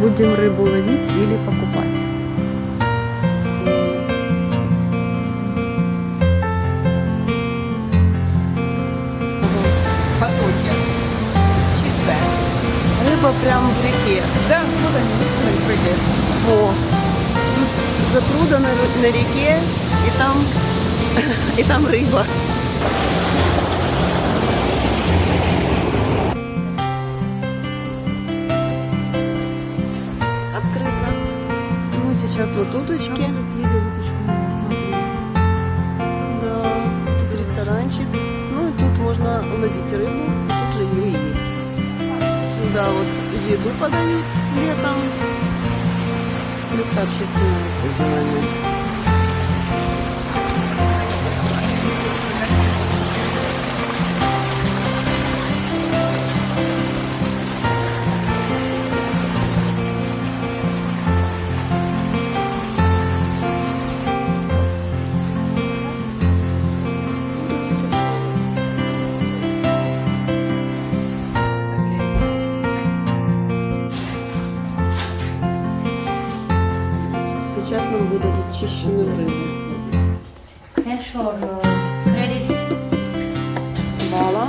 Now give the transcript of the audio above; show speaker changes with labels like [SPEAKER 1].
[SPEAKER 1] Будем рыбу ловить или покупать.
[SPEAKER 2] Потоки. Чистая.
[SPEAKER 1] Рыба прям в реке.
[SPEAKER 2] Да, вот они, видите, они прыгают.
[SPEAKER 1] О, тут запруда на реке, и там рыба. Открыто. Ну, сейчас вот уточки.
[SPEAKER 3] Съели уточку, я смотрю.
[SPEAKER 1] Да, тут ресторанчик. Ну и тут можно ловить рыбу, тут же ее и есть. Сюда вот еду подают летом. Места общественного пользования. Сейчас нам выдадут чищенную рыбу.
[SPEAKER 3] Credit.
[SPEAKER 1] Вала.